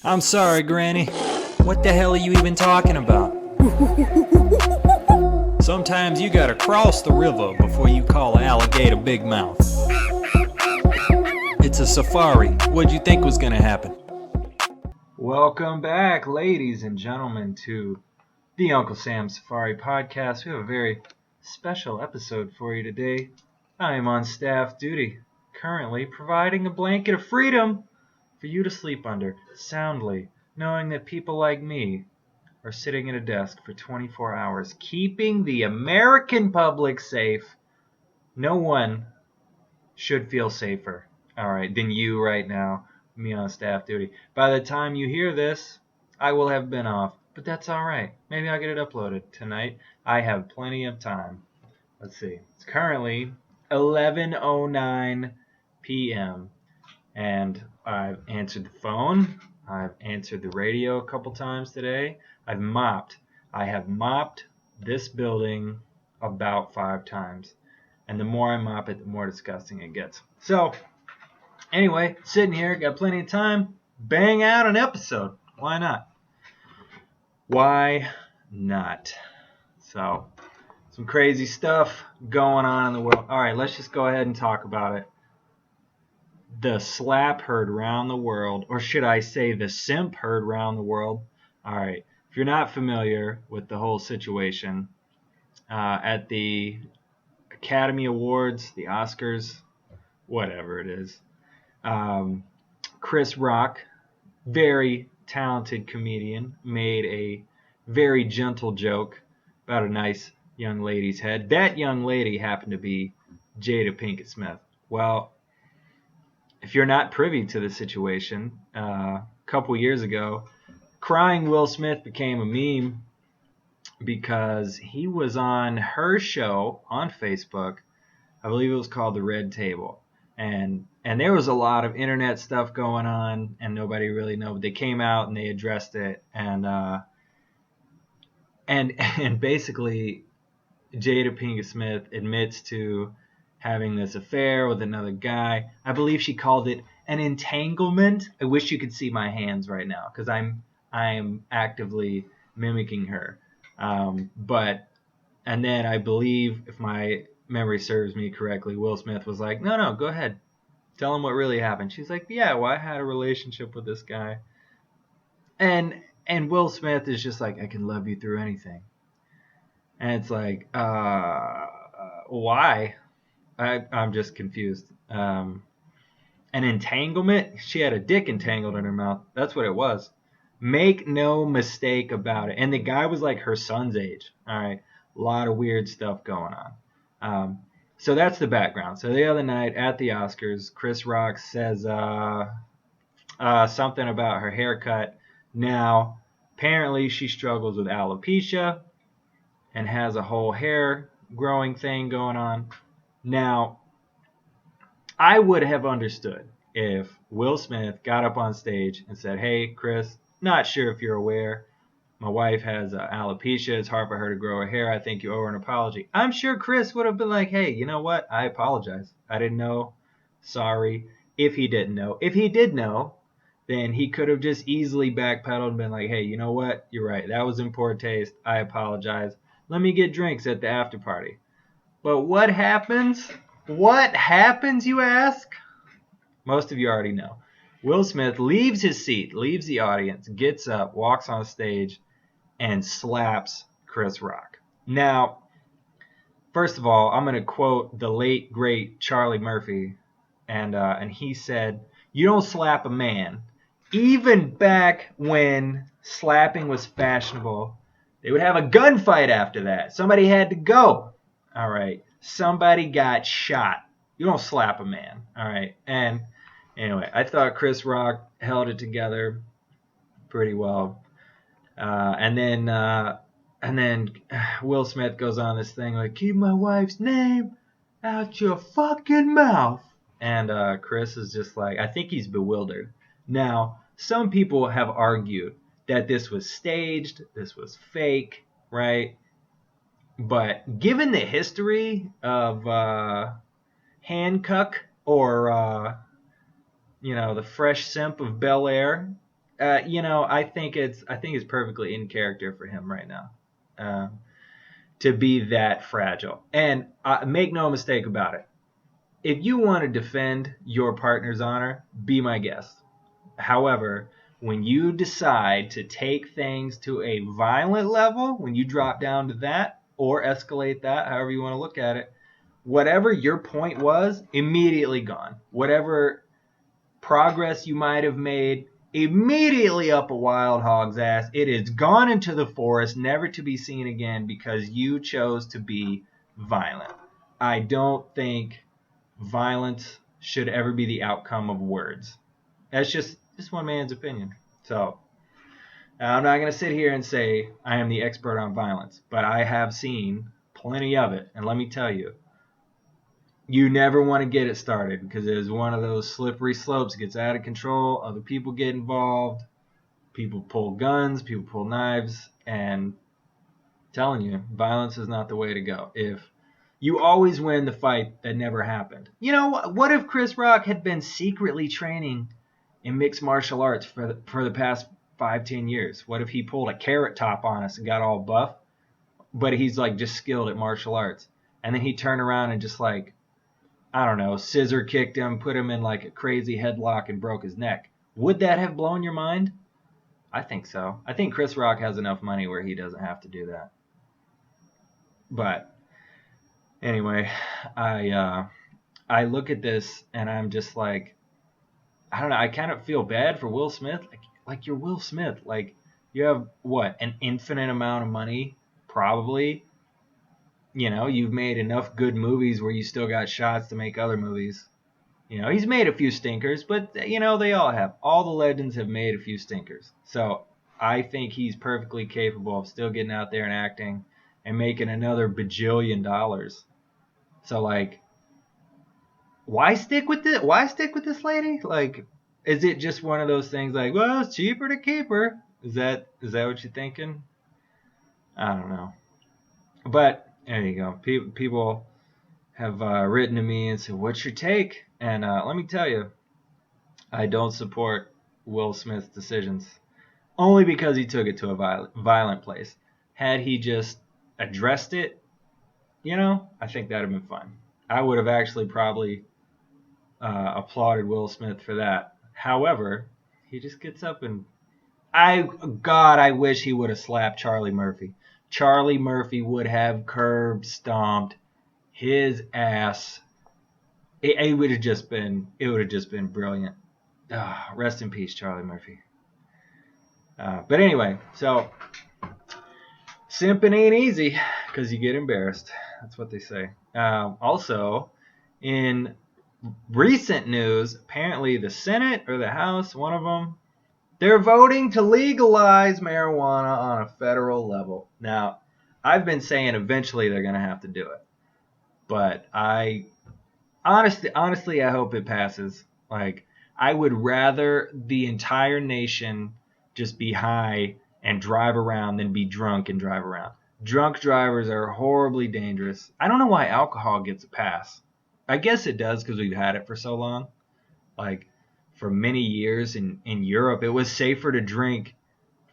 I'm sorry, Granny. What the hell are you even talking about? Sometimes you gotta cross the river before you call an alligator big mouth. It's a safari. What'd you think was gonna happen? Welcome back, ladies and gentlemen, to the Uncle Sam Safari Podcast. We have a very special episode for you today. I am on staff duty, currently providing a blanket of freedom for you to sleep under soundly, knowing that people like me are sitting at a desk for 24 hours, keeping the American public safe. No one should feel safer, than you right now, me on staff duty. By the time you hear this, I will have been off, but that's all right. Maybe I'll get it uploaded tonight. I have plenty of time. Let's see. It's currently 11:09 p.m. and I've answered the phone. I've answered the radio a couple times today. I've mopped. I have mopped this building about 5 times. And the more I mop it, the more disgusting it gets. So, anyway, sitting here, got plenty of time. Bang out an episode. Why not? Why not? So, some crazy stuff going on in the world. All right, let's just go ahead and talk about it. The slap heard around the world, or should I say the simp heard around the world. All right, if you're not familiar with the whole situation, at the Academy Awards, the Oscars, whatever it is, Chris Rock, very talented comedian, made a very gentle joke about a nice young lady's head. That young lady happened to be Jada Pinkett Smith. Well, if you're not privy to the situation, a couple years ago, crying Will Smith became a meme because he was on her show on Facebook. I believe it was called The Red Table. And there was a lot of internet stuff going on, and nobody really knew. But they came out and they addressed it, and basically Jada Pinkett Smith admits to having this affair with another guy. I believe she called it an entanglement. I wish you could see my hands right now because I'm actively mimicking her. And then I believe, if my memory serves me correctly, Will Smith was like, no, go ahead. Tell him what really happened. She's like, yeah, well, I had a relationship with this guy. And Will Smith is just like, I can love you through anything. And it's like, why? I'm just confused. An entanglement? She had a dick entangled in her mouth. That's what it was. Make no mistake about it. And the guy was like her son's age. All right. A lot of weird stuff going on. So that's the background. So the other night at the Oscars, Chris Rock says something about her haircut. Now, apparently she struggles with alopecia and has a whole hair growing thing going on. Now, I would have understood if Will Smith got up on stage and said, hey, Chris, not sure if you're aware, my wife has alopecia. It's hard for her to grow her hair. I think you owe her an apology. I'm sure Chris would have been like, hey, you know what? I apologize. I didn't know. Sorry. If he didn't know. If he did know, then he could have just easily backpedaled and been like, hey, you know what? You're right. That was in poor taste. I apologize. Let me get drinks at the after party. But what happens? What happens, you ask? Most of you already know. Will Smith leaves his seat, leaves the audience, gets up, walks on stage, and slaps Chris Rock. Now, first of all, I'm going to quote the late, great Charlie Murphy. And he said, you don't slap a man. Even back when slapping was fashionable, they would have a gunfight after that. Somebody had to go. All right. Somebody got shot. You don't slap a man. All right. And anyway, I thought Chris Rock held it together pretty well. And then Will Smith goes on this thing like, keep my wife's name out your fucking mouth. And Chris is just like, I think he's bewildered. Now, some people have argued that this was staged, this was fake, right? But given the history of Hancock or, the fresh simp of Bel Air, I think it's perfectly in character for him right now, to be that fragile. And make no mistake about it. If you want to defend your partner's honor, be my guest. However, when you decide to take things to a violent level, when you drop down to that or escalate that, however you want to look at it, whatever your point was, immediately gone. Whatever progress you might have made, immediately up a wild hog's ass. It is gone into the forest, never to be seen again because you chose to be violent. I don't think violence should ever be the outcome of words. That's just one man's opinion. So I'm not going to sit here and say I am the expert on violence, but I have seen plenty of it. And let me tell you, you never want to get it started because it is one of those slippery slopes. It gets out of control. Other people get involved. People pull guns. People pull knives. And I'm telling you, violence is not the way to go. If you always win the fight that never happened. You know, what if Chris Rock had been secretly training in mixed martial arts for the past 5-10 years? What if he pulled a carrot top on us and got all buff, but he's like just skilled at martial arts, and then he turned around and just like, I don't know, scissor kicked him, put him in like a crazy headlock and broke his neck? Would that have blown your mind? I think so. I think Chris Rock has enough money where he doesn't have to do that. But anyway, I look at this and I'm just like, I don't know. I kind of feel bad for Will Smith. Like you're Will Smith. Like you have what, an infinite amount of money, probably. You know, you've made enough good movies where you still got shots to make other movies. You know, he's made a few stinkers, but you know they all have. All the legends have made a few stinkers. So I think he's perfectly capable of still getting out there and acting and making another bajillion dollars. So like, why stick with it? Why stick with this lady? Like, is it just one of those things like, well, it's cheaper to keep her? Is that what you're thinking? I don't know. But there you go. People have written to me and said, what's your take? And let me tell you, I don't support Will Smith's decisions. Only because he took it to a violent place. Had he just addressed it, you know, I think that would have been fun. I would have actually probably applauded Will Smith for that. However, he just gets up and I wish he would have slapped Charlie Murphy. Charlie Murphy would have curb stomped his ass. It would have just been brilliant. Rest in peace, Charlie Murphy. But anyway, so simping ain't easy because you get embarrassed. That's what they say. Also, in recent news, apparently the Senate or the House, one of them, they're voting to legalize marijuana on a federal level. Now, I've been saying eventually they're going to have to do it. But I honestly, I hope it passes. Like, I would rather the entire nation just be high and drive around than be drunk and drive around. Drunk drivers are horribly dangerous. I don't know why alcohol gets a pass. I guess it does because we've had it for so long. Like, for many years in Europe, it was safer to drink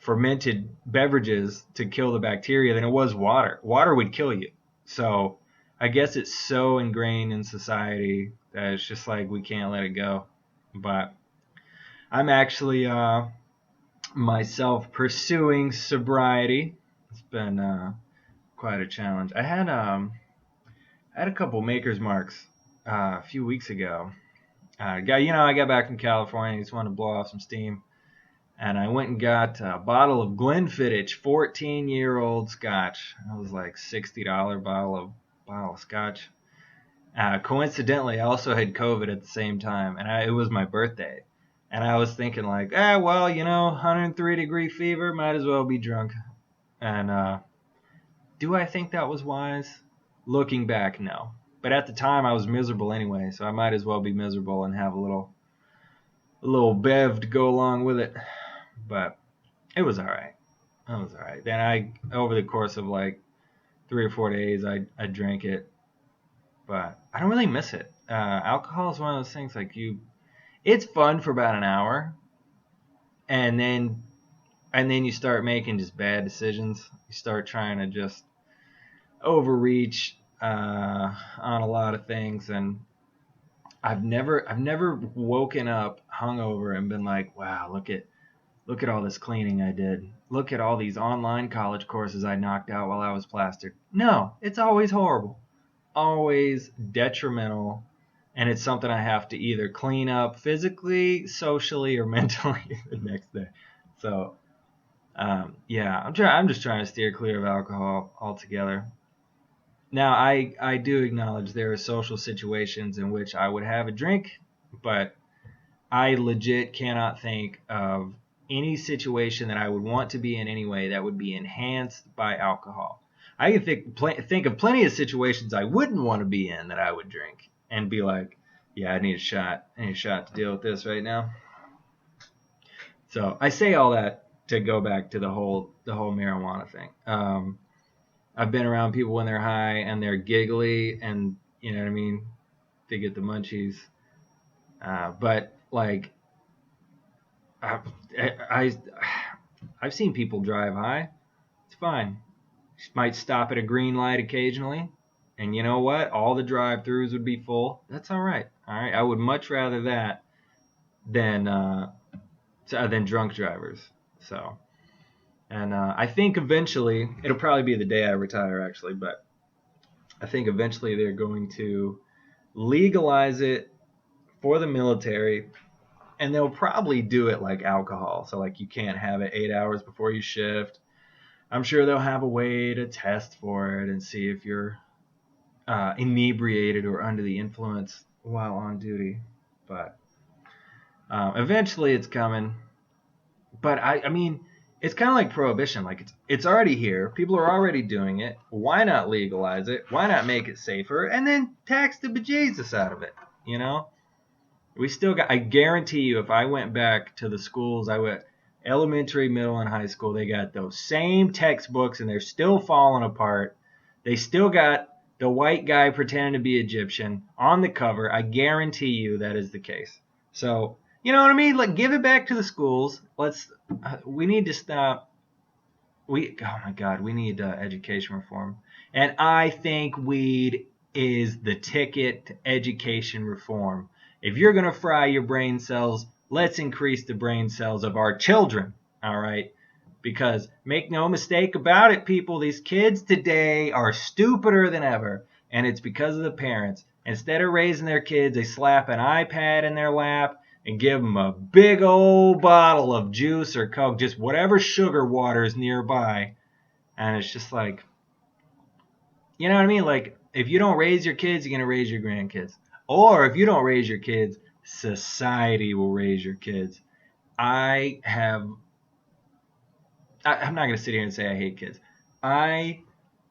fermented beverages to kill the bacteria than it was water. Water would kill you. So I guess it's so ingrained in society that it's just like we can't let it go. But I'm actually myself pursuing sobriety. It's been quite a challenge. I had a couple Maker's Marks a few weeks ago. I got back from California. Just wanted to blow off some steam. And I went and got a bottle of Glenfiddich 14-year-old scotch. It was like $60 bottle of scotch. Coincidentally, I also had COVID at the same time. And it was my birthday. And I was thinking like, 103-degree fever, might as well be drunk. And do I think that was wise? Looking back, no. But at the time, I was miserable anyway, so I might as well be miserable and have a little bev to go along with it. But it was all right. Then over the course of like 3 or 4 days, I drank it. But I don't really miss it. Alcohol is one of those things like it's fun for about an hour. and then you start making just bad decisions. You start trying to just overreach on a lot of things, and I've never woken up hungover and been like, wow, look at all this cleaning I did. Look at all these online college courses I knocked out while I was plastered. No, it's always horrible, always detrimental, and it's something I have to either clean up physically, socially, or mentally the next day. So yeah, I'm just trying to steer clear of alcohol altogether. Now, I do acknowledge there are social situations in which I would have a drink, but I legit cannot think of any situation that I would want to be in anyway that would be enhanced by alcohol. I can think of plenty of situations I wouldn't want to be in that I would drink and be like, yeah, I need a shot. I need a shot to deal with this right now. So I say all that to go back to the whole marijuana thing. I've been around people when they're high and they're giggly and, you know what I mean, they get the munchies. But like, I've seen people drive high. It's fine. Might stop at a green light occasionally, and you know what? All the drive-throughs would be full. That's all right. All right. I would much rather that than drunk drivers. So, and I think eventually it'll probably be the day I retire, actually, but I think eventually they're going to legalize it for the military. And they'll probably do it like alcohol. So like you can't have it 8 hours before you shift. I'm sure they'll have a way to test for it and see if you're inebriated or under the influence while on duty. But eventually it's coming. But I mean, it's kind of like prohibition. Like it's already here. People are already doing it. Why not legalize it? Why not make it safer? And then tax the bejesus out of it, you know? We still got, I guarantee you, if I went back to the schools, I went elementary, middle, and high school, they got those same textbooks and they're still falling apart. They still got the white guy pretending to be Egyptian on the cover. I guarantee you that is the case. So, you know what I mean? Like, give it back to the schools. We need to stop. Oh my God, we need education reform. And I think weed is the ticket to education reform. If you're going to fry your brain cells, let's increase the brain cells of our children, all right? Because make no mistake about it, people, these kids today are stupider than ever, and it's because of the parents. Instead of raising their kids, they slap an iPad in their lap and give them a big old bottle of juice or Coke, just whatever sugar water is nearby, and it's just like, you know what I mean? Like, if you don't raise your kids, you're going to raise your grandkids. Or if you don't raise your kids, society will raise your kids. I'm not going to sit here and say I hate kids. I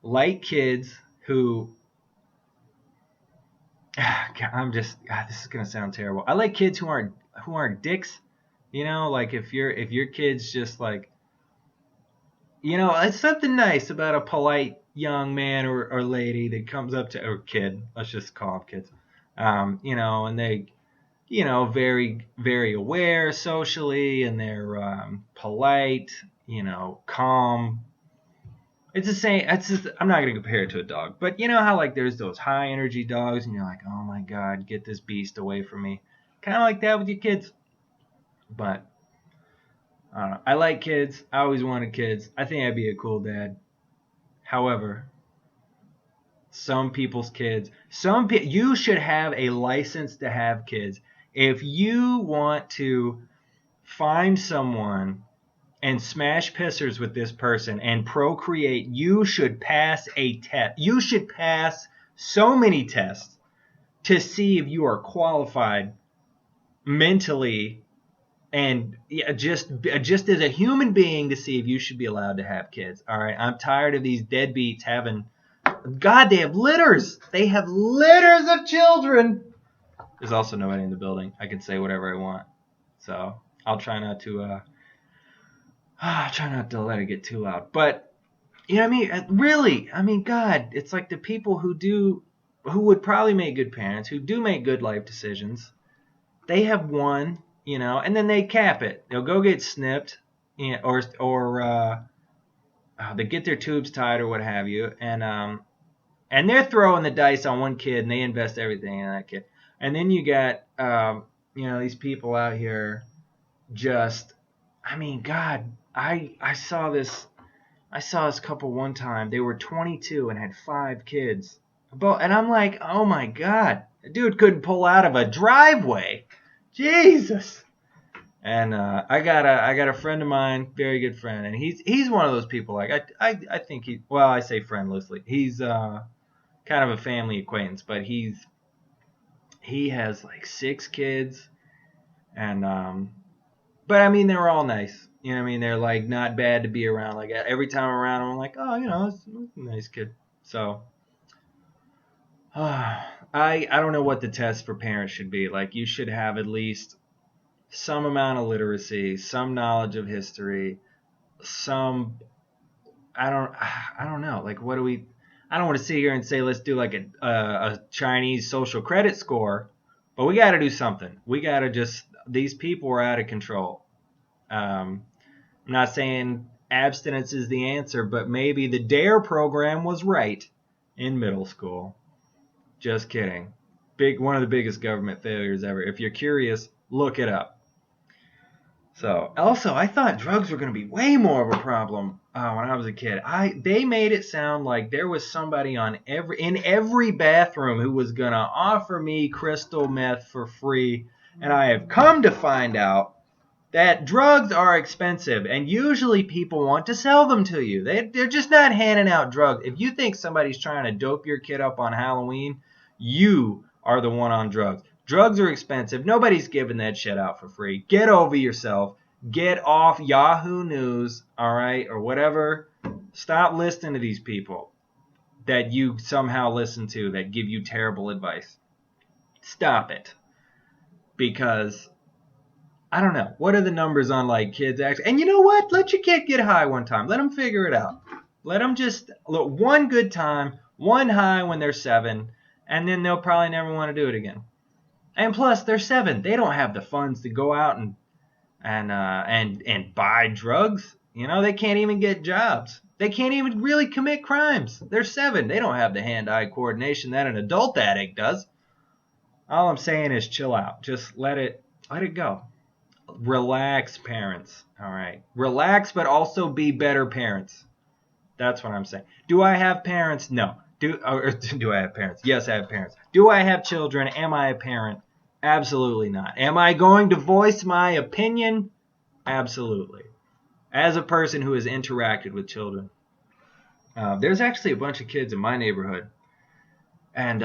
like kids who, this is going to sound terrible. I like kids who aren't dicks. You know, like if your kid's just like, you know, it's something nice about a polite young man or lady that comes up to, or kid, let's just call them kids. You know, and they, you know, very, very aware socially, and they're polite, you know, calm. It's the same. I'm not going to compare it to a dog, but you know how like there's those high energy dogs, and you're like, oh my God, get this beast away from me. Kind of like that with your kids. But I don't know. I like kids. I always wanted kids. I think I'd be a cool dad. However, some people's kids, you should have a license to have kids. If you want to find someone and smash pissers with this person and procreate, you should pass a test. You should pass so many tests to see if you are qualified mentally and just as a human being to see if you should be allowed to have kids. All right, I'm tired of these deadbeats having, God, they have litters. They have litters of children. There's also nobody in the building. I can say whatever I want. So I'll try not to let it get too loud. But you know what I mean? Really, I mean, God, it's like the people who would probably make good parents, who do make good life decisions, they have won and then they cap it. They'll go get snipped, or they get their tubes tied or what have you, and they're throwing the dice on one kid and they invest everything in that kid. And then you got these people out here just, I mean, God, I saw this couple one time. They were 22 and had 5 kids. And I'm like, oh my God, the dude couldn't pull out of a driveway. Jesus. And I got a friend of mine, very good friend, and he's one of those people. Like I think I say friend loosely. He's kind of a family acquaintance, but he has like 6 kids, and but I mean they're all nice. You know what I mean? They're like not bad to be around. Like every time I'm around, I'm like, oh, it's a nice kid. So I don't know what the test for parents should be. Like you should have at least some amount of literacy, some knowledge of history, some I don't know. Like what do we? I don't want to sit here and say let's do like a Chinese social credit score, but we got to do something. We got to these people are out of control. I'm not saying abstinence is the answer, but maybe the DARE program was right in middle school. Just kidding. One of the biggest government failures ever. If you're curious, look it up. So, also, I thought drugs were going to be way more of a problem when I was a kid. They made it sound like there was somebody in every bathroom who was going to offer me crystal meth for free. And I have come to find out that drugs are expensive, and usually people want to sell them to you. They're just not handing out drugs. If you think somebody's trying to dope your kid up on Halloween, you are the one on drugs. Drugs are expensive. Nobody's giving that shit out for free. Get over yourself. Get off Yahoo News, all right, or whatever. Stop listening to these people that you somehow listen to that give you terrible advice. Stop it. Because, I don't know. What are the numbers on, like, kids actually? And you know what? Let your kid get high one time. Let them figure it out. Let them just, look, one good time, one high when they're 7, and then they'll probably never want to do it again. And plus, they're 7. They don't have the funds to go out and buy drugs. They can't even get jobs. They can't even really commit crimes. They're 7. They don't have the hand-eye coordination that an adult addict does. All I'm saying is chill out. Just let it go. Relax, parents. All right. Relax, but also be better parents. That's what I'm saying. Do I have parents? No. Do I have parents? Yes, I have parents. Do I have children? Am I a parent? Absolutely not. Am I going to voice my opinion? Absolutely. As a person who has interacted with children. There's actually a bunch of kids in my neighborhood. And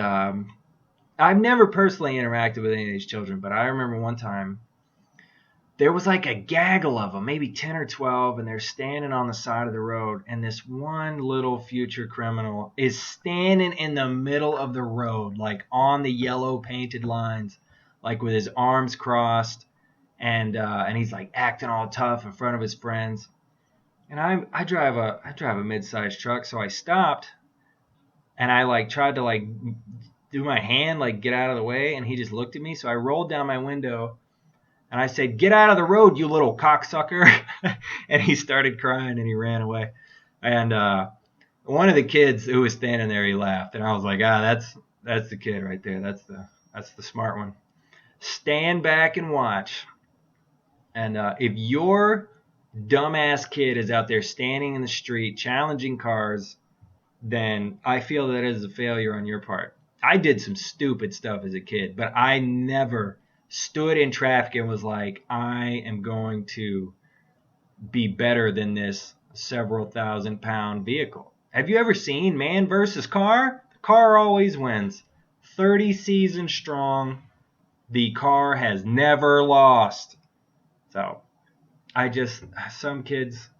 I've never personally interacted with any of these children, but I remember one time there was like a gaggle of them, maybe 10 or 12, and they're standing on the side of the road, and this one little future criminal is standing in the middle of the road, like on the yellow painted lines, like with his arms crossed, and he's like acting all tough in front of his friends. And I drive a mid-sized truck, so I stopped, and I like tried to like do my hand, like get out of the way, and he just looked at me, so I rolled down my window. And I said, "Get out of the road, you little cocksucker." And he started crying and he ran away. And one of the kids who was standing there, he laughed. And I was like, that's the kid right there. That's the smart one. Stand back and watch. And if your dumbass kid is out there standing in the street challenging cars, then I feel that is a failure on your part. I did some stupid stuff as a kid, but I never stood in traffic and was like, I am going to be better than this several thousand-pound vehicle. Have you ever seen man versus car? The car always wins. 30 seasons strong. The car has never lost. So, some kids,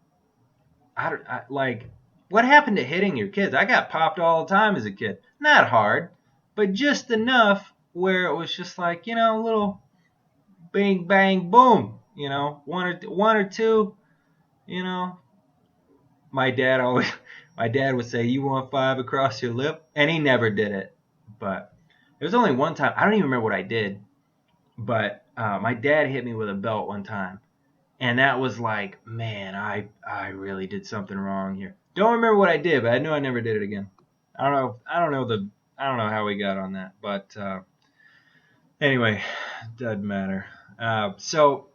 what happened to hitting your kids? I got popped all the time as a kid. Not hard, but just enough where it was just like, a little bang, bang, boom, one or two, My dad would say, "You want 5 across your lip?" And he never did it. But there was only one time, I don't even remember what I did, but my dad hit me with a belt one time, and that was like, man, I really did something wrong here. Don't remember what I did, but I know I never did it again. I don't know how we got on that, but anyway, doesn't matter. So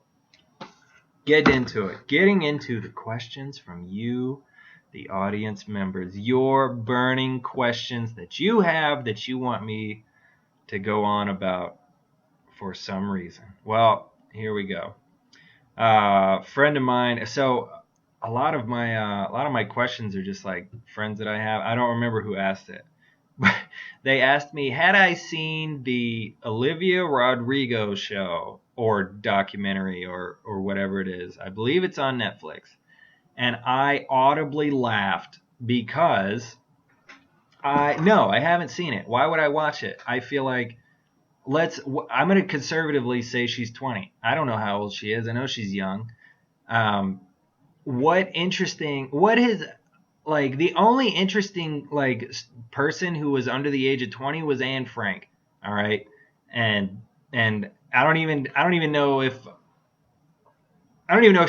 getting into the questions from you, the audience members, your burning questions that you have that you want me to go on about for some reason. Well, here we go. Friend of mine. So a lot of my questions are just like friends that I have. I don't remember who asked it, but they asked me, had I seen the Olivia Rodrigo show or documentary or whatever it is. I believe it's on Netflix, and I audibly laughed because I haven't seen it. Why would I watch it? I feel like I'm going to conservatively say she's 20. I don't know how old she is. I know she's young. What is like the only interesting like person who was under the age of 20 was Anne Frank. All right. And I don't even know if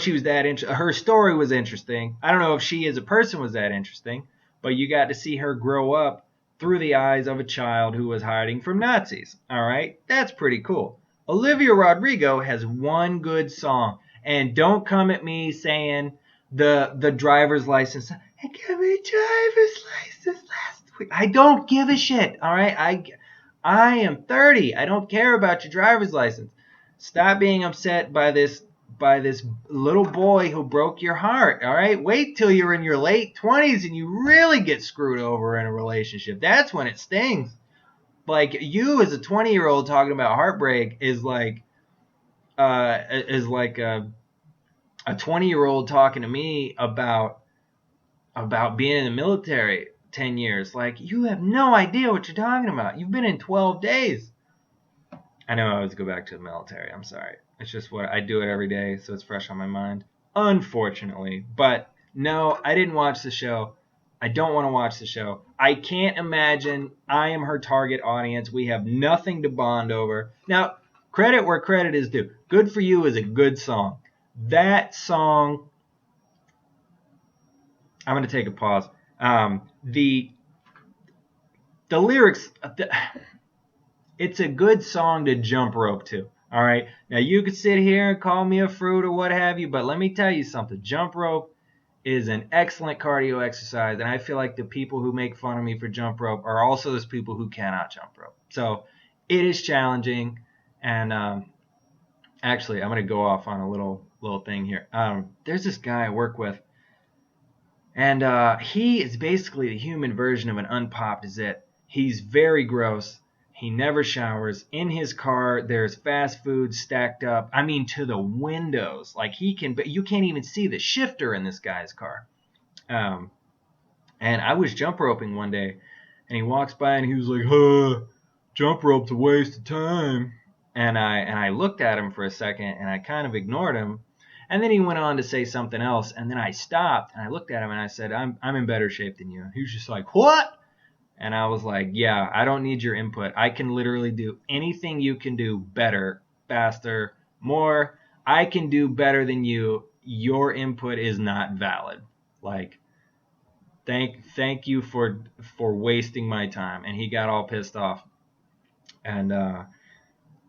she was that interesting. Her story was interesting. I don't know if she as a person was that interesting, but you got to see her grow up through the eyes of a child who was hiding from Nazis. All right, that's pretty cool. Olivia Rodrigo has one good song, and don't come at me saying the driver's license. I got my driver's license last week. I don't give a shit. All right, I am 30. I don't care about your driver's license. Stop being upset by this little boy who broke your heart, all right? Wait till you're in your late 20s and you really get screwed over in a relationship. That's when it stings. Like, you as a 20-year-old talking about heartbreak is like a 20-year-old talking to me about being in the military 10 years. Like, you have no idea what you're talking about. You've been in 12 days. I know I always go back to the military. I'm sorry. It's just what I do it every day, so it's fresh on my mind. Unfortunately. But no, I didn't watch the show. I don't want to watch the show. I can't imagine I am her target audience. We have nothing to bond over. Now, credit where credit is due. Good for You is a good song. That song, I'm going to take a pause. The lyrics, it's a good song to jump rope to. All right. Now, you could sit here and call me a fruit or what have you, but let me tell you something. Jump rope is an excellent cardio exercise, and I feel like the people who make fun of me for jump rope are also those people who cannot jump rope. So it is challenging, and actually, I'm going to go off on a little thing here. There's this guy I work with, and he is basically the human version of an unpopped zit. He's very gross. He never showers. In his car, there's fast food stacked up. I mean, to the windows. Like, but you can't even see the shifter in this guy's car. And I was jump roping one day, and he walks by and he was like, jump rope's a waste of time. And I looked at him for a second, and I kind of ignored him. And then he went on to say something else, and then I stopped, and I looked at him, and I said, I'm in better shape than you. And he was just like, what? And I was like, yeah, I don't need your input. I can literally do anything you can do better, faster, more. I can do better than you. Your input is not valid. Like, thank you for wasting my time. And he got all pissed off. And you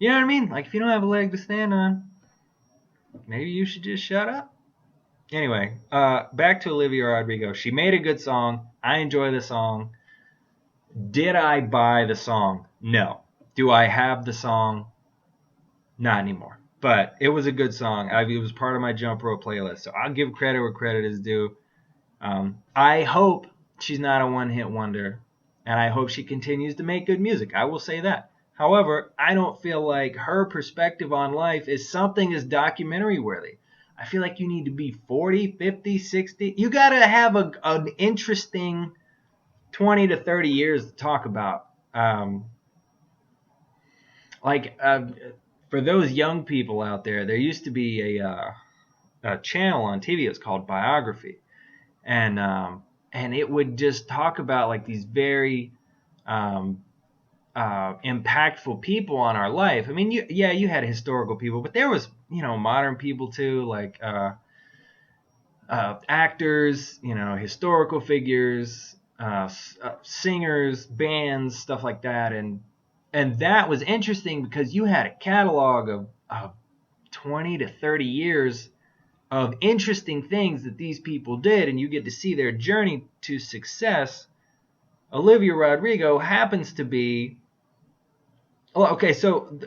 know what I mean? Like, if you don't have a leg to stand on, maybe you should just shut up. Anyway, back to Olivia Rodrigo. She made a good song. I enjoy the song. Did I buy the song? No. Do I have the song? Not anymore. But it was a good song. It was part of my jump rope playlist. So I'll give credit where credit is due. I hope she's not a one-hit wonder. And I hope she continues to make good music. I will say that. However, I don't feel like her perspective on life is something as documentary worthy. I feel like you need to be 40, 50, 60. You got to have an interesting 20 to 30 years to talk about. For those young people out there, there used to be a channel on TV. It was called Biography, and it would just talk about like these very impactful people on our life. I mean, you had historical people, but there was, modern people too, like actors, historical figures, singers, bands, stuff like that, and that was interesting because you had a catalog of 20 to 30 years of interesting things that these people did, and you get to see their journey to success. Olivia Rodrigo happens to be, well, okay, so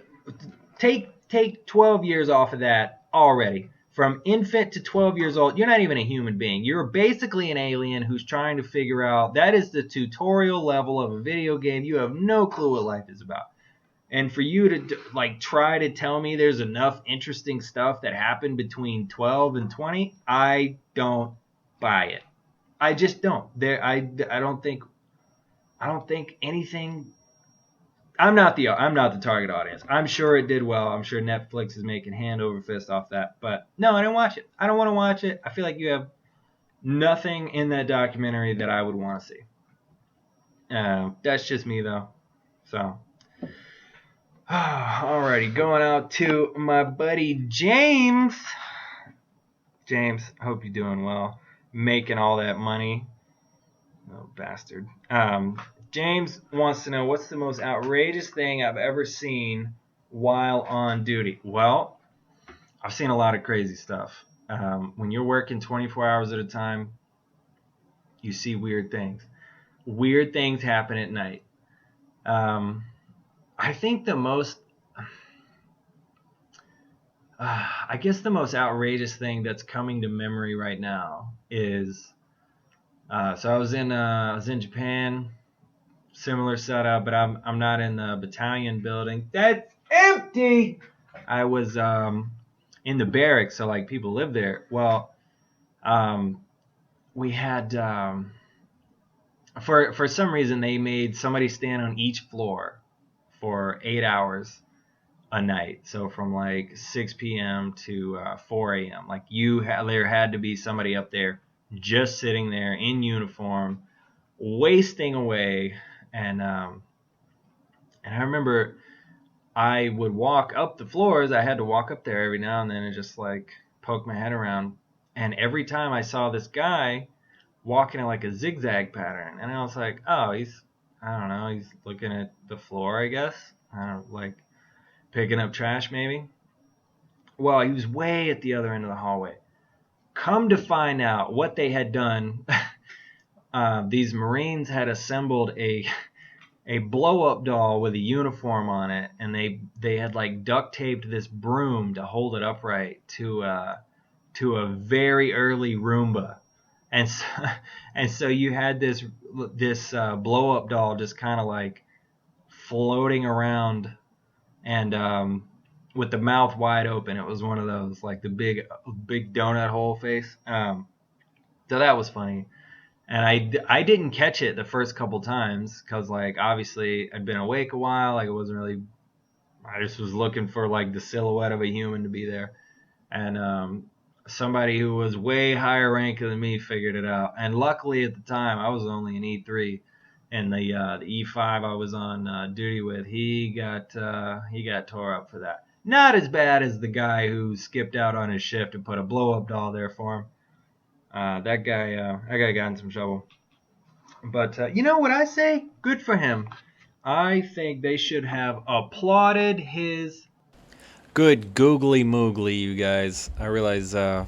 take 12 years off of that already. From infant to 12 years old, you're not even a human being. You're basically an alien who's trying to figure out, that is the tutorial level of a video game. You have no clue what life is about. And for you to try to tell me there's enough interesting stuff that happened between 12 and 20, I don't buy it. I just don't. I don't think anything. I'm not the target audience. I'm sure it did well. I'm sure Netflix is making hand over fist off that. But no, I didn't watch it. I don't want to watch it. I feel like you have nothing in that documentary that I would want to see. That's just me though. So. Alrighty, going out to my buddy James. James, hope you're doing well. Making all that money. Oh, bastard. James wants to know, what's the most outrageous thing I've ever seen while on duty? Well, I've seen a lot of crazy stuff. When you're working 24 hours at a time, you see weird things. Weird things happen at night. I think the most outrageous thing that's coming to memory right now is, so I was in Japan, similar setup, but I'm not in the battalion building. That's empty. I was in the barracks, so like people live there. Well, we had for some reason they made somebody stand on each floor for 8 hours a night. So from like 6 p.m. to 4 a.m. Like there had to be somebody up there just sitting there in uniform, wasting away. And I remember I would walk up the floors. I had to walk up there every now and then and just like poke my head around. And every time I saw this guy walking in like a zigzag pattern, and I was like, oh, he's looking at the floor, I guess. Like picking up trash maybe. Well, he was way at the other end of the hallway. Come to find out what they had done, these Marines had assembled a blow-up doll with a uniform on it, and they had like duct taped this broom to hold it upright to a very early Roomba. And so you had this blow-up doll just kind of like floating around, and with the mouth wide open. It was one of those like the big donut hole face. So that was funny, and I didn't catch it the first couple times because like obviously I'd been awake a while. Like it wasn't really. I just was looking for like the silhouette of a human to be there, and somebody who was way higher rank than me figured it out. And luckily at the time I was only an E3, and the E5 I was on duty with, he got tore up for that. Not as bad as the guy who skipped out on his shift and put a blow up doll there for him. That guy got in some trouble. But you know what I say? Good for him. I think they should have applauded his. Good googly moogly, you guys. I realize how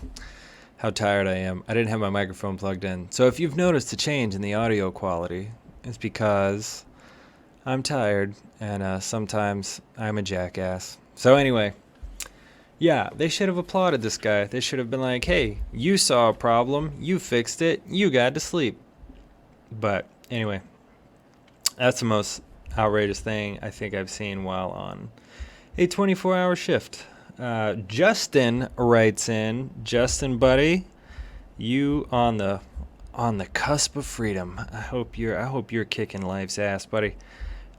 tired I am. I didn't have my microphone plugged in. So if you've noticed a change in the audio quality, it's because I'm tired and sometimes I'm a jackass. So anyway, yeah, they should have applauded this guy. They should have been like, hey, you saw a problem, you fixed it, you got to sleep. But anyway, that's the most outrageous thing I think I've seen while on a 24-hour shift. Justin writes in, Justin, buddy, you on the cusp of freedom. I hope you're kicking life's ass, buddy.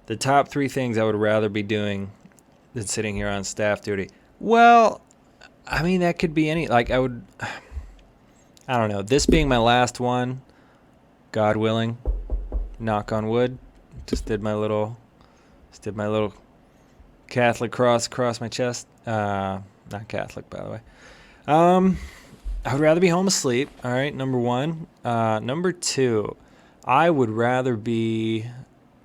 The top 3 things I would rather be doing than sitting here on staff duty. Well, I mean that could be any. Like I don't know. This being my last one, God willing, knock on wood. Just did my little Just did my little Catholic cross across my chest. Not Catholic, by the way. I would rather be home asleep. All right, number one. Number two, I would rather be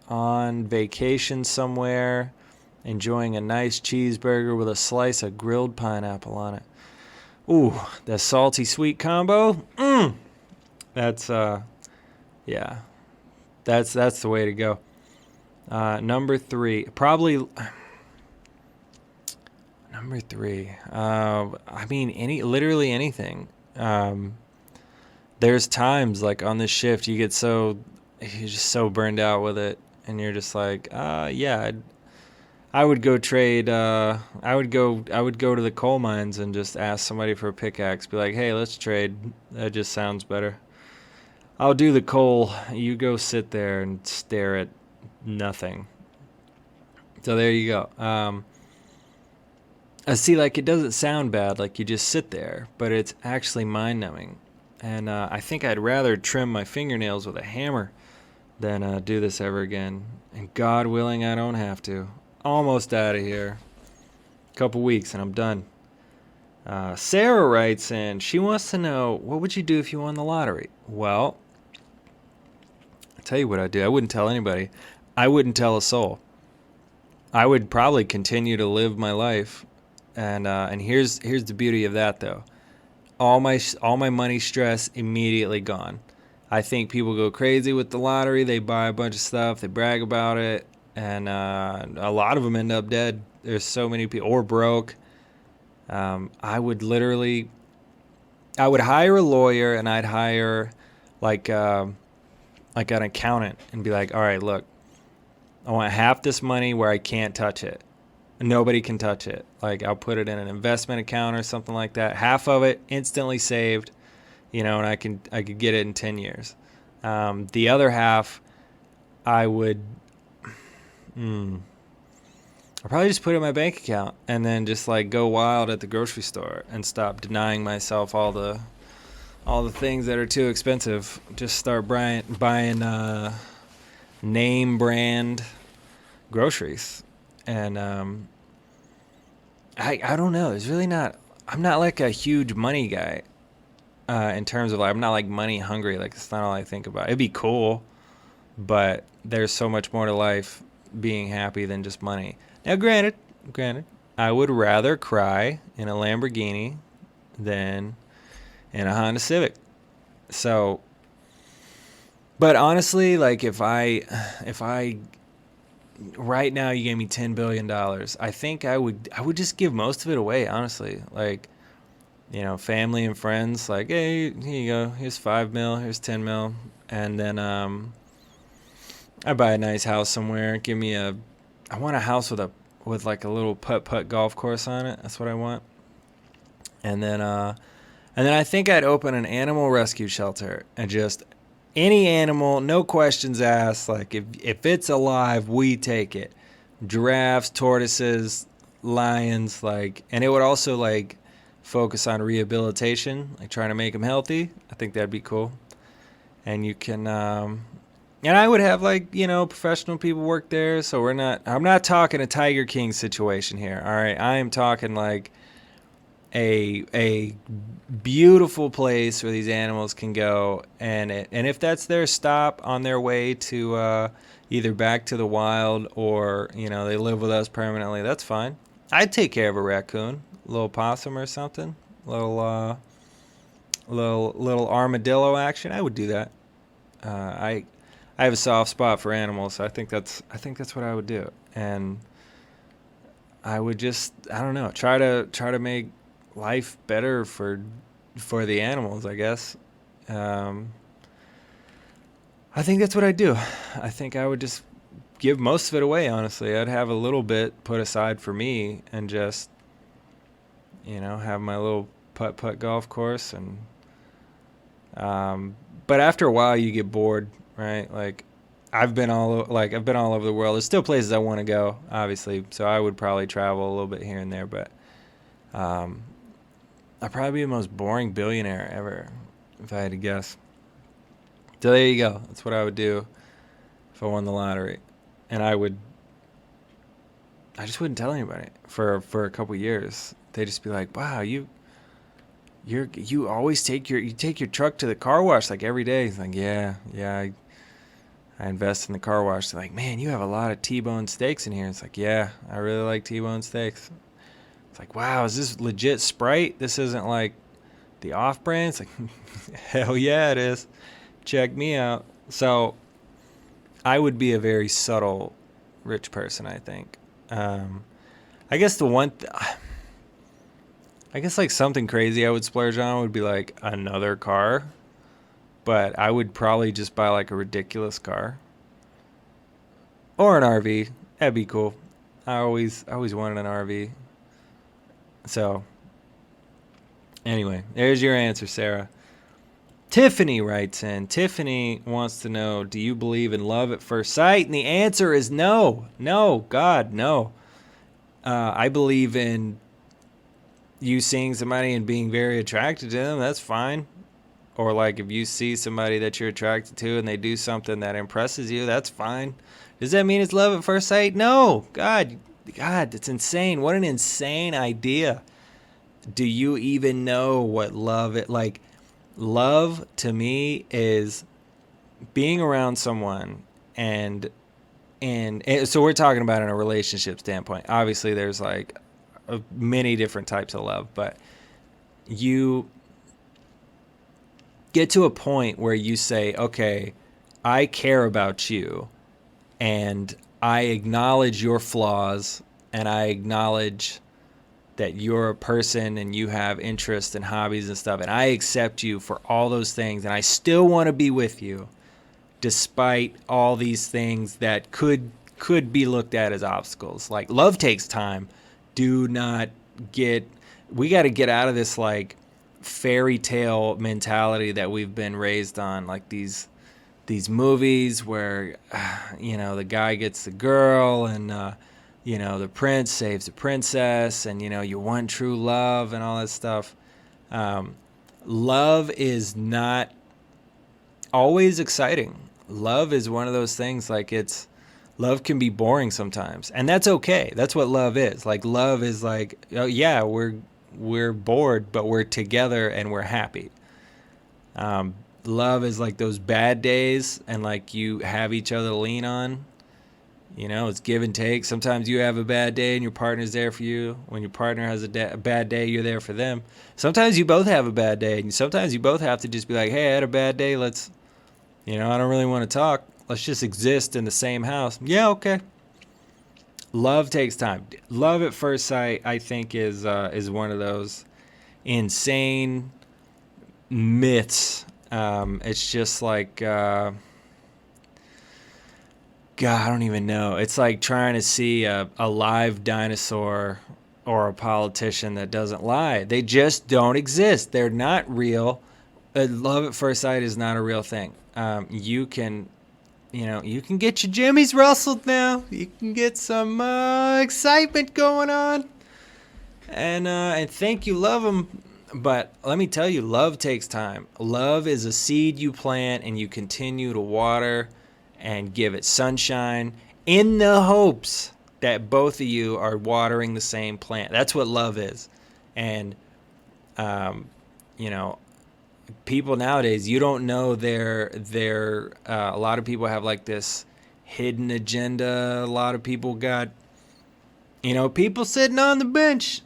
on vacation somewhere, enjoying a nice cheeseburger with a slice of grilled pineapple on it. Ooh, the salty sweet combo. That's yeah. That's the way to go. Number three, probably. Number three. I mean, literally anything. There's times like on this shift you're just so burned out with it, and you're just like, yeah, I would go trade. I would go to the coal mines and just ask somebody for a pickaxe. Be like, hey, let's trade. That just sounds better. I'll do the coal. You go sit there and stare at nothing. So there you go. I see, like, it doesn't sound bad, like you just sit there, but it's actually mind-numbing. And I think I'd rather trim my fingernails with a hammer than do this ever again. And God willing, I don't have to. Almost out of here. Couple weeks and I'm done. Sarah writes in, she wants to know, what would you do if you won the lottery? Well, I'll tell you what I'd do. I wouldn't tell anybody. I wouldn't tell a soul. I would probably continue to live my life. And here's the beauty of that, though. All my money stress immediately gone. I think people go crazy with the lottery. They buy a bunch of stuff. They brag about it. And a lot of them end up dead. There's so many people, or broke. I would hire a lawyer, and I'd hire like an accountant and be like, all right, look, I want half this money where I can't touch it. Nobody can touch it. Like, I'll put it in an investment account or something like that. Half of it instantly saved, and I could get it in 10 years. The other half, I would, I'll probably just put it in my bank account and then just like go wild at the grocery store and stop denying myself all the things that are too expensive. Just start buying name brand groceries. And I don't know. It's really not. I'm not like a huge money guy in terms of, like, I'm not like money hungry. Like, it's not all I think about. It'd be cool, but there's so much more to life being happy than just money. Now, granted, I would rather cry in a Lamborghini than in a Honda Civic. So, but honestly, like, if I right now you gave me $10 billion, I think I would just give most of it away, honestly. Like, family and friends, like, hey, here you go, here's $5 million, here's $10 million, and then I buy a nice house somewhere. I want a house with like a little putt golf course on it. That's what I want. And then I think I'd open an animal rescue shelter and just any animal, no questions asked. Like, if it's alive, we take it. Giraffes, tortoises, lions, like, and it would also like focus on rehabilitation, like trying to make them healthy. I think that'd be cool. And you can, and I would have like, professional people work there. So I'm not talking a Tiger King situation here. All right. I am talking like a beautiful place where these animals can go, and if that's their stop on their way to either back to the wild or they live with us permanently, that's fine. I'd take care of a raccoon, a little possum or something, little armadillo action. I would do that. I have a soft spot for animals, so I think that's what I would do, and I would just, I don't know, try to make life better for the animals, I guess. I think that's what I'd do. I think I would just give most of it away, honestly. I'd have a little bit put aside for me and just, have my little putt golf course. And but after a while you get bored, right? Like, I've been all over the world. There's still places I want to go, obviously, so I would probably travel a little bit here and there, but I'd probably be the most boring billionaire ever, if I had to guess. So there you go. That's what I would do if I won the lottery. And I would I just wouldn't tell anybody for a couple years. They'd just be like, "Wow, you always take your truck to the car wash like every day." It's like, yeah, I invest in the car wash. They're like, "Man, you have a lot of T-bone steaks in here." It's like, yeah, I really like T-bone steaks. It's like, wow, is this legit Sprite? This isn't like the off-brand? It's like, hell yeah, it is. Check me out. So I would be a very subtle rich person, I think. I guess I guess like something crazy I would splurge on would be like another car, but I would probably just buy like a ridiculous car or an RV. That'd be cool. I always wanted an RV. So anyway, there's your answer, Sarah. Tiffany writes in. Tiffany wants to know, do you believe in love at first sight? And the answer is no. No, God, no. I believe in you seeing somebody and being very attracted to them. That's fine. Or like if you see somebody that you're attracted to and they do something that impresses you, that's fine. Does that mean it's love at first sight? No. God, that's insane. What an insane idea. Do you even know what love it like? Love to me is being around someone and so we're talking about in a relationship standpoint. Obviously there's like many different types of love, but you get to a point where you say, okay, I care about you and I acknowledge your flaws and I acknowledge that you're a person and you have interests and hobbies and stuff, and I accept you for all those things, and I still want to be with you despite all these things that could be looked at as obstacles. Like, love takes time. Do not we got to get out of this like fairy tale mentality that we've been raised on, like these movies where the guy gets the girl and the prince saves the princess, and you want true love and all that stuff. Love is not always exciting. Love is one of those things, like love can be boring sometimes, and that's okay. That's what love is. Like, love is like, oh yeah, we're bored, but we're together and we're happy. Love is like those bad days, and like you have each other to lean on. It's give and take. Sometimes you have a bad day and your partner's there for you. When your partner has a bad day, you're there for them. Sometimes you both have a bad day, and sometimes you both have to just be like, hey, I had a bad day. Let's, I don't really want to talk. Let's just exist in the same house. Yeah, okay. Love takes time. Love at first sight, I think, is one of those insane myths. It's just like... God, I don't even know. It's like trying to see a live dinosaur or a politician that doesn't lie. They just don't exist. They're not real. Love at first sight is not a real thing. You can get your jimmies rustled now. You can get some excitement going on, and think you love them. But let me tell you, love takes time. Love is a seed you plant and you continue to water and give it sunshine in the hopes that both of you are watering the same plant. That's what love is. And, people nowadays, you don't know a lot of people have like this hidden agenda. A lot of people got, people sitting on the bench,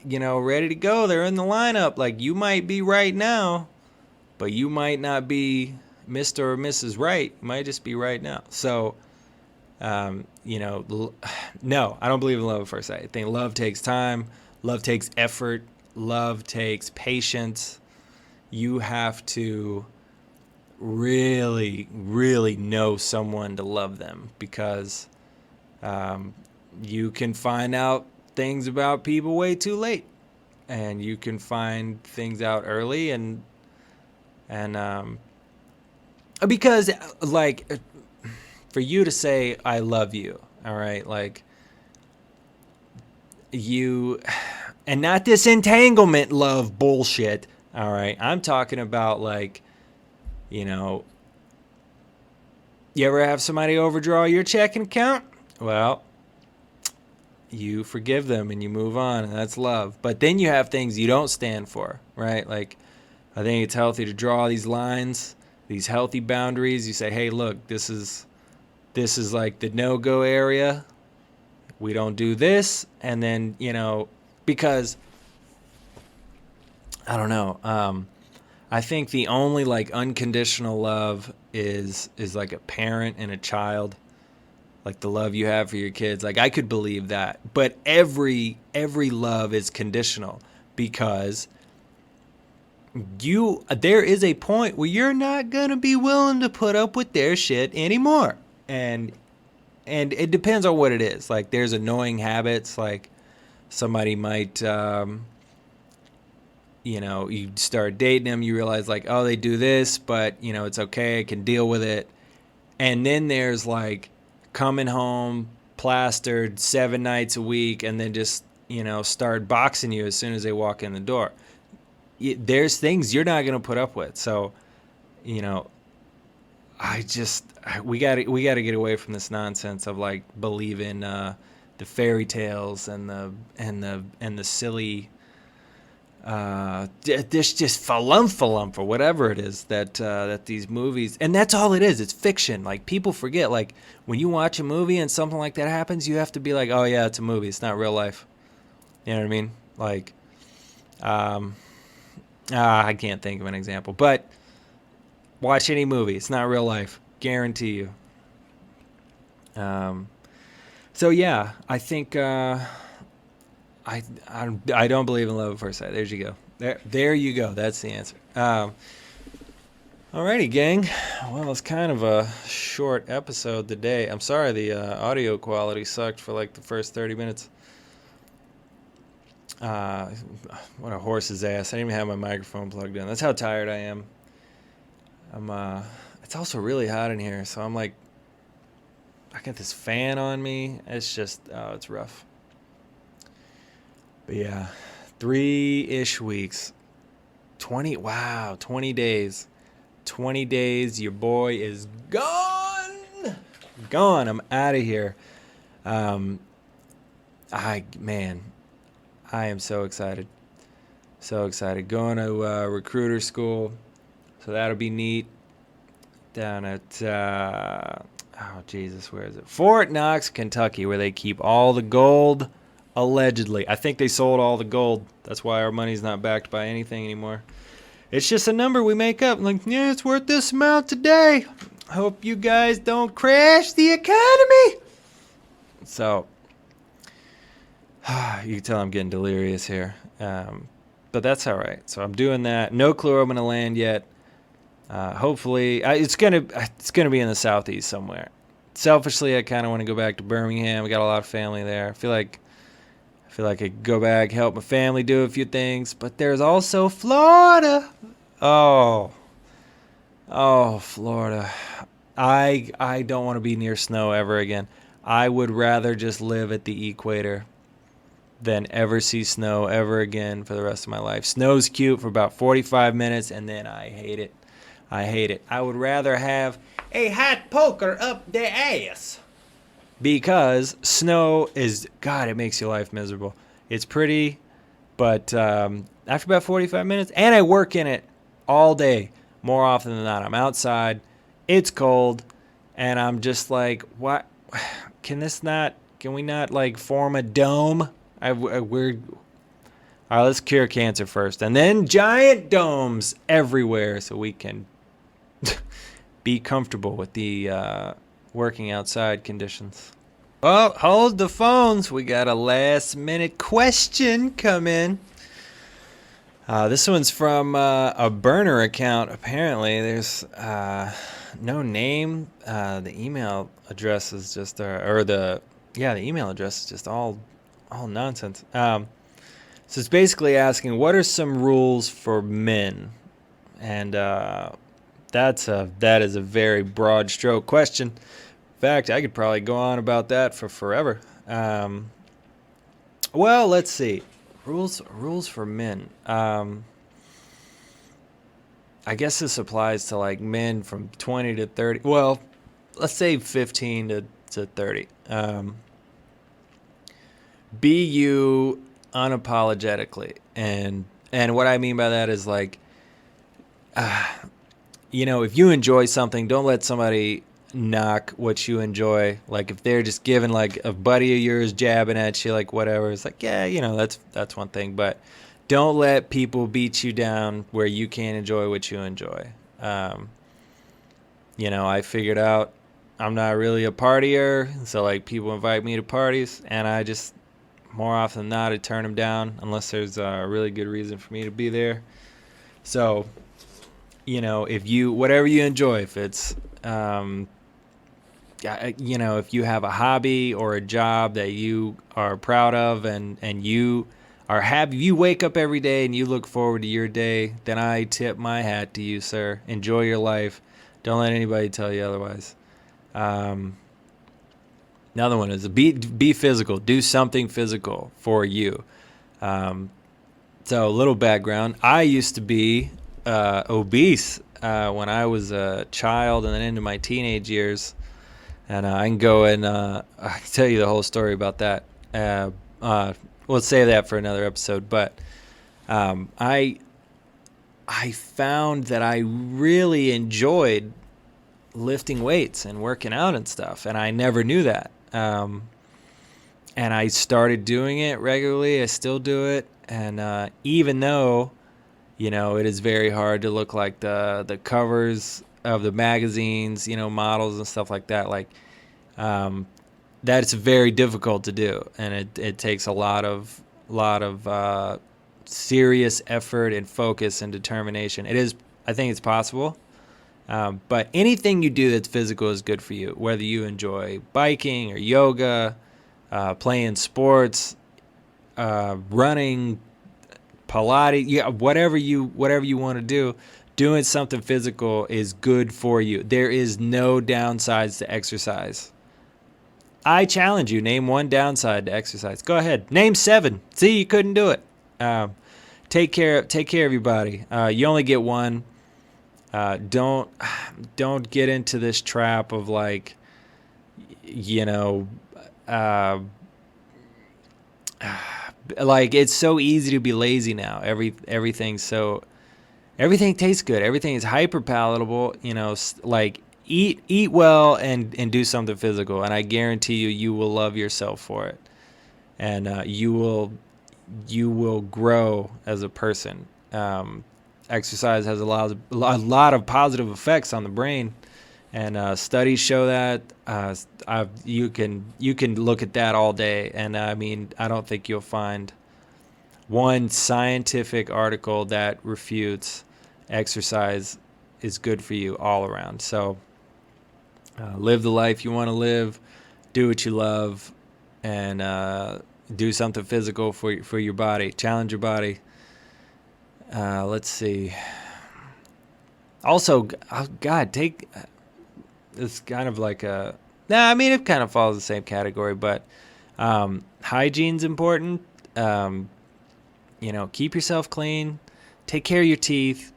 ready to go. They're in the lineup. Like, you might be right now, but you might not be Mr. or Mrs. Right. Might just be right now. So, no, I don't believe in love at first sight. I think love takes time. Love takes effort. Love takes patience. You have to really, really know someone to love them, because you can find out things about people way too late, and you can find things out early, and because, like, for you to say, I love you, all right, like, and not this entanglement love bullshit, all right, I'm talking about, like, you ever have somebody overdraw your checking account? Well, you forgive them and you move on, and that's love. But then you have things you don't stand for, right? Like, I think it's healthy to draw these lines, these healthy boundaries. You say, hey, look, this is like the no-go area. We don't do this. And then, because I don't know. I think the only like unconditional love is like a parent and a child, like the love you have for your kids. Like I could believe that, but every love is conditional, because there is a point where you're not gonna be willing to put up with their shit anymore, and it depends on what it is. Like there's annoying habits, like somebody might. You start dating them, you realize like, oh, they do this, but it's okay, I can deal with it. And then there's like coming home plastered 7 nights a week, and then just start boxing you as soon as they walk in the door. There's things you're not going to put up with. So we got to get away from this nonsense of like believing the fairy tales and the silly this just falump or whatever it is that these movies, and that's all it is. It's fiction. Like people forget, like when you watch a movie and something like that happens, you have to be like, oh yeah, it's a movie. It's not real life. You know what I mean? Like, I can't think of an example, but watch any movie. It's not real life. Guarantee you. So yeah, I think, I don't believe in love at first sight. There you go. There you go. That's the answer. Alrighty, gang. Well, it's kind of a short episode today. I'm sorry the audio quality sucked for like the first 30 minutes. What a horse's ass. I didn't even have my microphone plugged in. That's how tired I am. It's also really hot in here, so I'm like, I got this fan on me. It's just, it's rough. But yeah, 3-ish weeks. 20 days. 20 days, your boy is gone. I'm out of here. I am so excited. So excited. Going to recruiter school. So that'll be neat. Down at, where is it? Fort Knox, Kentucky, where they keep all the gold. Allegedly. I think they sold all the gold. That's why our money's not backed by anything anymore. It's just a number we make up. Like, yeah, it's worth this amount today. Hope you guys don't crash the economy. So, you can tell I'm getting delirious here. But that's all right. So I'm doing that. No clue where I'm going to land yet. Hopefully, it's gonna be in the southeast somewhere. Selfishly, I kind of want to go back to Birmingham. We got a lot of family there. I feel like I could go back, help my family do a few things. But there's also Florida. Oh, Florida. I don't want to be near snow ever again. I would rather just live at the equator than ever see snow ever again for the rest of my life. Snow's cute for about 45 minutes, and then I hate it. I would rather have a hot poker up the ass. Because snow is, God, it makes your life miserable. It's pretty, but after about 45 minutes, and I work in it all day, more often than not. I'm outside, it's cold, and I'm just like, what? Can we not like form a dome? All right, let's cure cancer first, and then giant domes everywhere so we can be comfortable with the working outside conditions. Well, hold the phones. We got a last minute question come in. This one's from a burner account. Apparently, there's no name. The email address is just, the email address is just all nonsense. So it's basically asking, what are some rules for men? And that is a very broad stroke question. In fact, I could probably go on about that for forever. Well, let's see. Rules for men. I guess this applies to like men from 20 to 30. Well, let's say 15 to 30. be you unapologetically. And what I mean by that is like, if you enjoy something, don't let somebody knock what you enjoy. Like if they're just giving like a buddy of yours jabbing at you, like whatever, it's like, yeah, that's one thing. But don't let people beat you down where you can't enjoy what you enjoy. I figured out I'm not really a partier, so like people invite me to parties, and I just more often than not I turn them down unless there's a really good reason for me to be there. So, if you whatever you enjoy, if it's if you have a hobby or a job that you are proud of and you are happy, you wake up every day and you look forward to your day, then I tip my hat to you, sir. Enjoy your life. Don't let anybody tell you otherwise. Another one is be physical. Do something physical for you. So a little background. I used to be obese when I was a child and then into my teenage years. And I can go and I can tell you the whole story about that. We'll save that for another episode. But I found that I really enjoyed lifting weights and working out and stuff, and I never knew that. And I started doing it regularly. I still do it, and even though, it is very hard to look like the covers of the magazines, models and stuff like that. Like, that's very difficult to do, and it takes a lot of serious effort and focus and determination. I think it's possible. But anything you do that's physical is good for you, whether you enjoy biking or yoga, playing sports, running, Pilates, whatever you want to do. Doing something physical is good for you. There is no downsides to exercise. I challenge you, name one downside to exercise. Go ahead, name 7. See, you couldn't do it. Take care of your body. You only get one. Don't get into this trap of like, like it's so easy to be lazy now. Everything tastes good. Everything is hyper palatable. Like eat well and do something physical, and I guarantee you will love yourself for it, and you will grow as a person. Exercise has a lot of positive effects on the brain, and studies show that. You can look at that all day, and I don't think you'll find one scientific article that refutes exercise is good for you all around. So live the life you want to live, do what you love, and do something physical for your body. Challenge your body. Let's see. Also, take it's kind of like it kind of follows the same category, but hygiene's important. Keep yourself clean. Take care of your teeth.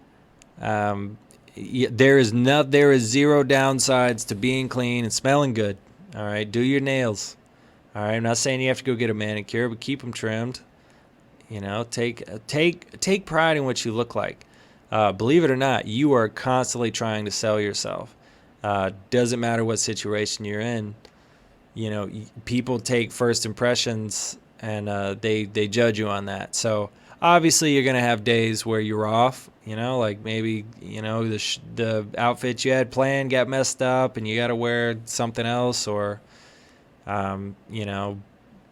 There is zero downsides to being clean and smelling good. All right, do your nails. All right, I'm not saying you have to go get a manicure, but keep them trimmed. Take pride in what you look like. Believe it or not, you are constantly trying to sell yourself. Doesn't matter what situation you're in. People take first impressions and they judge you on that. So obviously you're gonna have days where you're off. Like maybe the outfit you had planned got messed up and you got to wear something else, or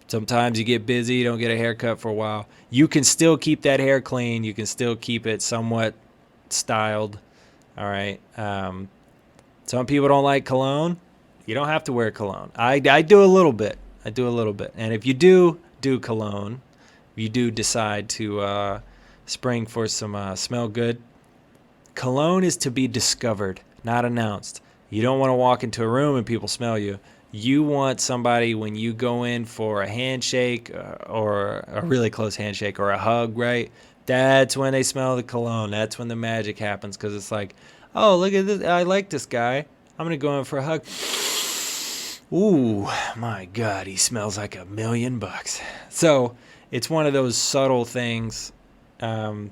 sometimes you get busy, you don't get a haircut for a while. You can still keep that hair clean. You can still keep it somewhat styled. All right. Some people don't like cologne. You don't have to wear cologne. I do a little bit. And if you do cologne, if you do decide to spring for some smell good, cologne is to be discovered, not announced. You don't want to walk into a room and people smell you. You want somebody, when you go in for a handshake or a really close handshake or a hug, right? That's when they smell the cologne. That's when the magic happens, because it's like, oh, look at this. I like this guy. I'm going to go in for a hug. Ooh, my God, he smells like $1,000,000. So it's one of those subtle things. Um,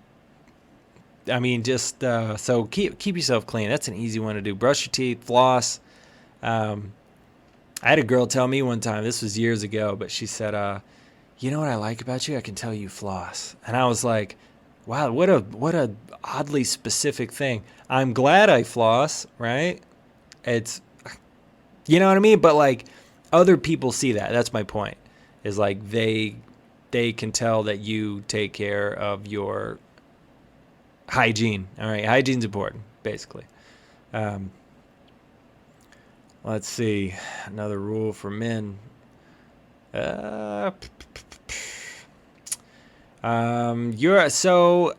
I mean, just so keep yourself clean. That's an easy one to do. Brush your teeth, floss. Um, I had a girl tell me one time. This was years ago, but she said, "You know what I like about you? I can tell you floss." And I was like, "Wow, what a oddly specific thing." I'm glad I floss, right? It's You know what I mean? But like other people see that. That's my point. Is like they can tell that you take care of your hygiene. All right, hygiene's important, basically. Um, let's see, another rule for men. Uh, you're so.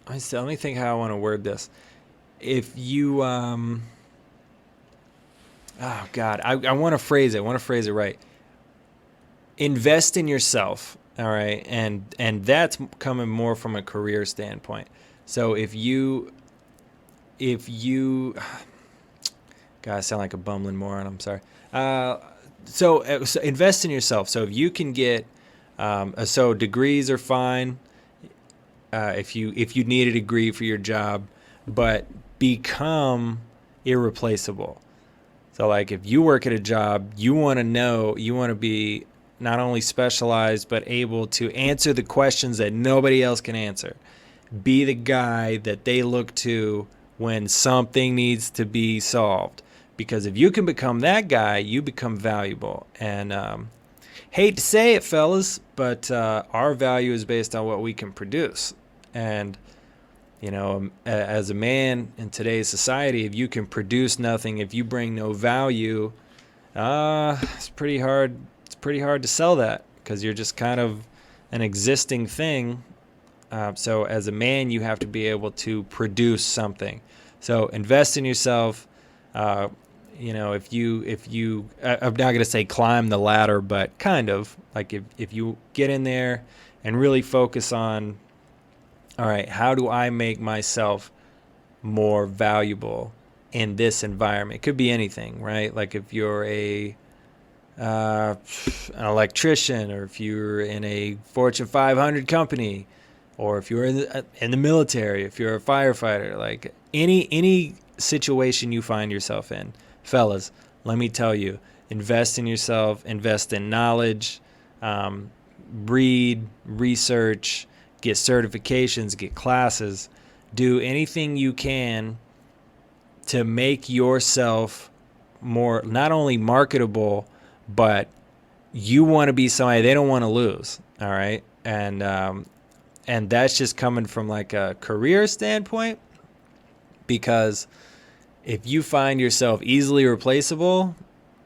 Let me think how I want to word this. If you oh God, I want to phrase it. I want to phrase it right. Invest in yourself, all right, and that's coming more from a career standpoint. So if you God, I sound like a bumbling moron. I'm sorry. So invest in yourself. So if you can get so degrees are fine. If you need a degree for your job, but become irreplaceable. So like if you work at a job, you want to be not only specialized but able to answer the questions that nobody else can answer. Be the guy that they look to when something needs to be solved. Because if you can become that guy, you become valuable. And hate to say it, fellas, but our value is based on what we can produce. And as a man in today's society, if you can produce nothing, if you bring no value, it's pretty hard. It's pretty hard to sell that because you're just kind of an existing thing. So as a man, you have to be able to produce something. So invest in yourself. If you, I'm not going to say climb the ladder, but kind of like if you get in there and really focus on, all right, how do I make myself more valuable in this environment? It could be anything, right? Like if you're an electrician, or if you're in a Fortune 500 company, or if you're in the military, if you're a firefighter, like any situation you find yourself in, fellas, let me tell you, invest in yourself, invest in knowledge, read, research, get certifications, get classes, do anything you can to make yourself more not only marketable, but you want to be somebody they don't want to lose. All right. And that's just coming from like a career standpoint, because if you find yourself easily replaceable,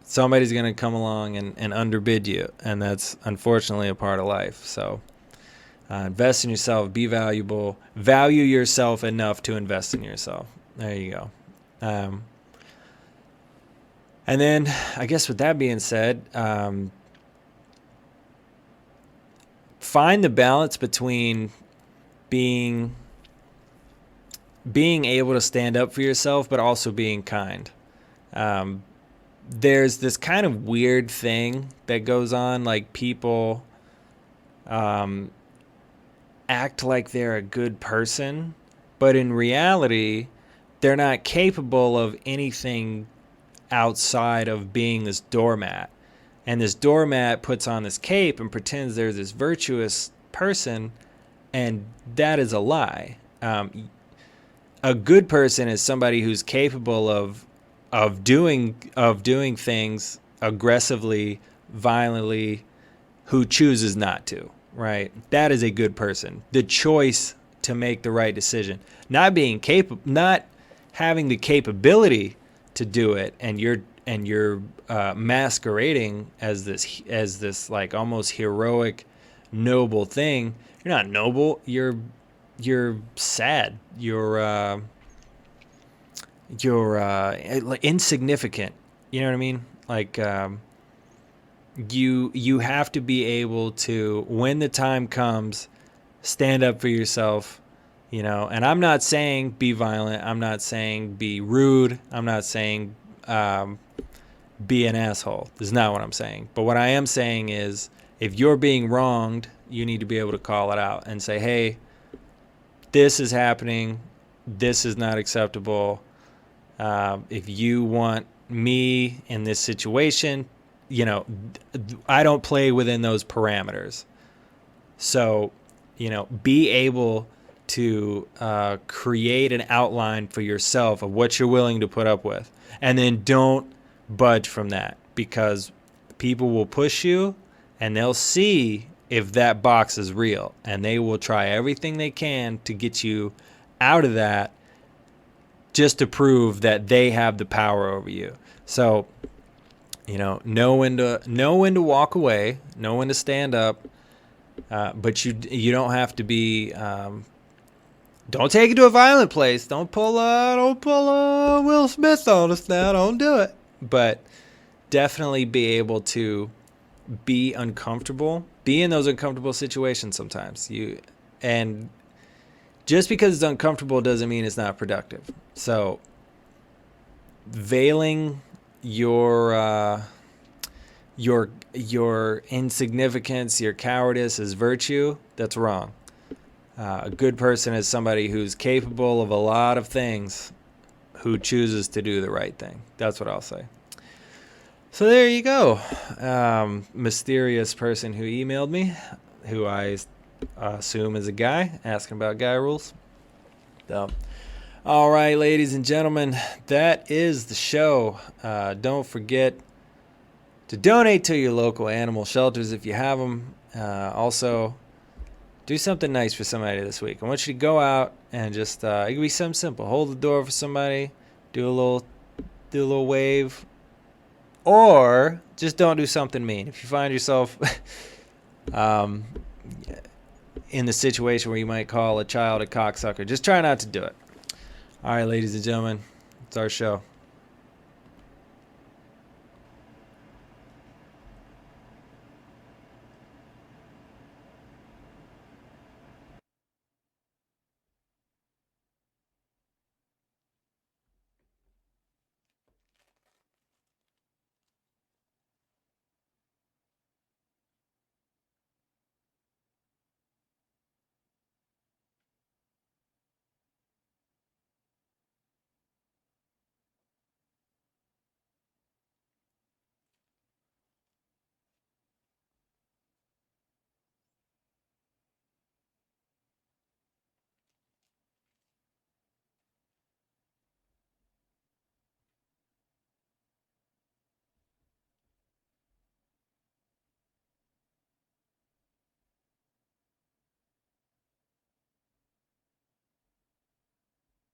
somebody's going to come along and underbid you. And that's unfortunately a part of life. So invest in yourself, be valuable, value yourself enough to invest in yourself. There you go. And then I guess with that being said, find the balance between being able to stand up for yourself, but also being kind. There's this kind of weird thing that goes on, like people act like they're a good person, but in reality, they're not capable of anything outside of being this doormat. And this doormat puts on this cape and pretends they're this virtuous person, and that is a lie. A good person is somebody who's capable of doing things aggressively, violently, who chooses not to. Right? That is a good person. The choice to make the right decision, not having the capability to do it, and you're masquerading as this like almost heroic, noble thing. You're not noble. You're sad. You're like insignificant. You know what I mean? Like you have to be able to, when the time comes, stand up for yourself. And I'm not saying be violent. I'm not saying be rude. I'm not saying be an asshole. This is not what I'm saying. But what I am saying is, if you're being wronged, you need to be able to call it out and say, hey, this is happening. This is not acceptable. If you want me in this situation, I don't play within those parameters. So, be able to create an outline for yourself of what you're willing to put up with. And then don't budge from that, because people will push you and they'll see if that box is real, and they will try everything they can to get you out of that, just to prove that they have the power over you. So, know when to walk away, know when to stand up, but you don't have to be. Don't take it to a violent place. Don't pull Will Smith on us now. Don't do it. But definitely be able to be uncomfortable. Be in those uncomfortable situations sometimes. And just because it's uncomfortable doesn't mean it's not productive. So veiling your insignificance, your cowardice as virtue, that's wrong. A good person is somebody who's capable of a lot of things, who chooses to do the right thing. That's what I'll say. So there you go. Mysterious person who emailed me, who I assume is a guy, asking about guy rules. So, all right, ladies and gentlemen, that is the show. Don't forget to donate to your local animal shelters if you have them. Also, do something nice for somebody this week. I want you to go out and just, it can be something simple. Hold the door for somebody, do a little wave, or just don't do something mean. If you find yourself in the situation where you might call a child a cocksucker, just try not to do it. All right, ladies and gentlemen, it's our show.